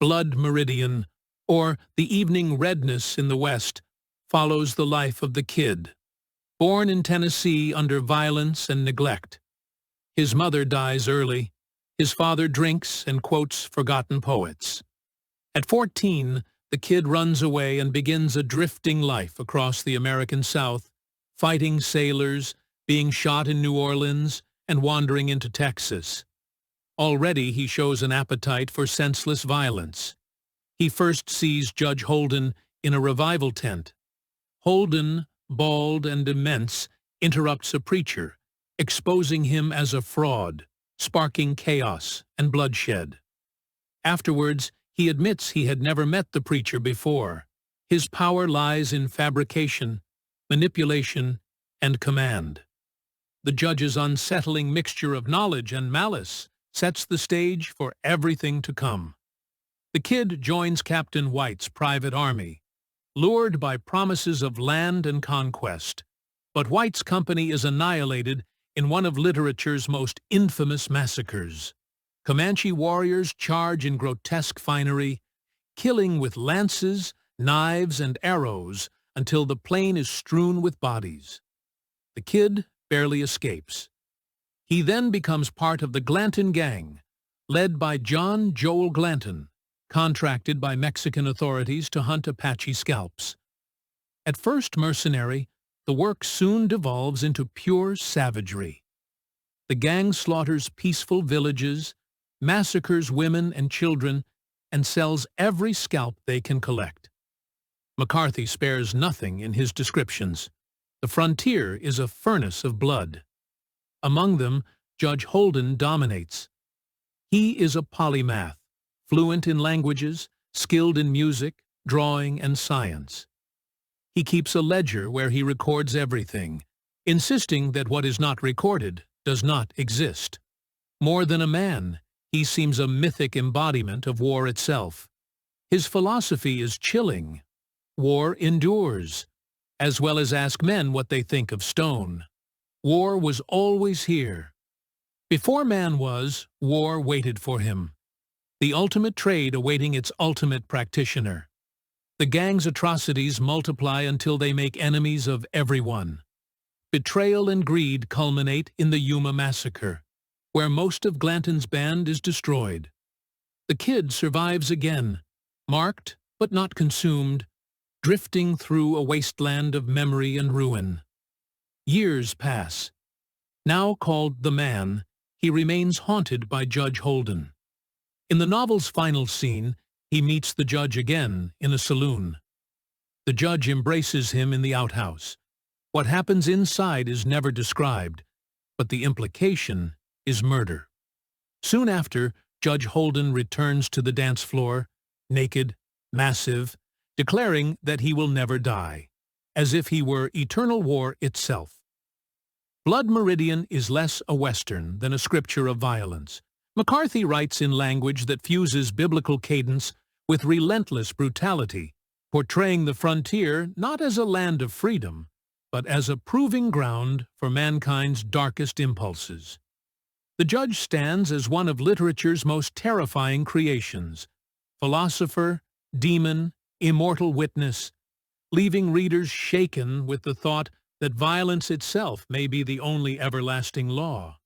Blood Meridian, or The Evening Redness in the West, follows the life of the kid. Born in Tennessee under violence and neglect. His mother dies early. His father drinks and quotes forgotten poets. At 14, the kid runs away and begins a drifting life across the American South, fighting sailors, being shot in New Orleans, and wandering into Texas. Already he shows an appetite for senseless violence. He first sees Judge Holden in a revival tent. Holden, bald and immense, interrupts a preacher, exposing him as a fraud, sparking chaos and bloodshed. Afterwards, he admits he had never met the preacher before. His power lies in fabrication, manipulation, and command. The judge's unsettling mixture of knowledge and malice sets the stage for everything to come. The kid joins Captain White's private army, lured by promises of land and conquest. But White's company is annihilated in one of literature's most infamous massacres. Comanche warriors charge in grotesque finery, killing with lances, knives, and arrows until the plain is strewn with bodies. The kid barely escapes. He then becomes part of the Glanton Gang, led by John Joel Glanton, contracted by Mexican authorities to hunt Apache scalps. At first mercenary, the work soon devolves into pure savagery. The gang slaughters peaceful villages, massacres women and children, and sells every scalp they can collect. McCarthy spares nothing in his descriptions. The frontier is a furnace of blood. Among them, Judge Holden dominates. He is a polymath, fluent in languages, skilled in music, drawing, and science. He keeps a ledger where he records everything, insisting that what is not recorded does not exist. More than a man, he seems a mythic embodiment of war itself. His philosophy is chilling. War endures, as well as ask men what they think of stone. War was always here. Before man was, war waited for him. The ultimate trade awaiting its ultimate practitioner. The gang's atrocities multiply until they make enemies of everyone. Betrayal and greed culminate in the Yuma massacre, where most of Glanton's band is destroyed. The kid survives again, marked but not consumed, drifting through a wasteland of memory and ruin. Years pass. Now called the Man, he remains haunted by Judge Holden. In the novel's final scene, he meets the judge again in a saloon. The judge embraces him in the outhouse. What happens inside is never described, but the implication is murder. Soon after, Judge Holden returns to the dance floor, naked, massive, declaring that he will never die, as if he were eternal war itself. Blood Meridian is less a Western than a scripture of violence. McCarthy writes in language that fuses biblical cadence with relentless brutality, portraying the frontier not as a land of freedom, but as a proving ground for mankind's darkest impulses. The judge stands as one of literature's most terrifying creations, philosopher, demon, immortal witness, leaving readers shaken with the thought that violence itself may be the only everlasting law.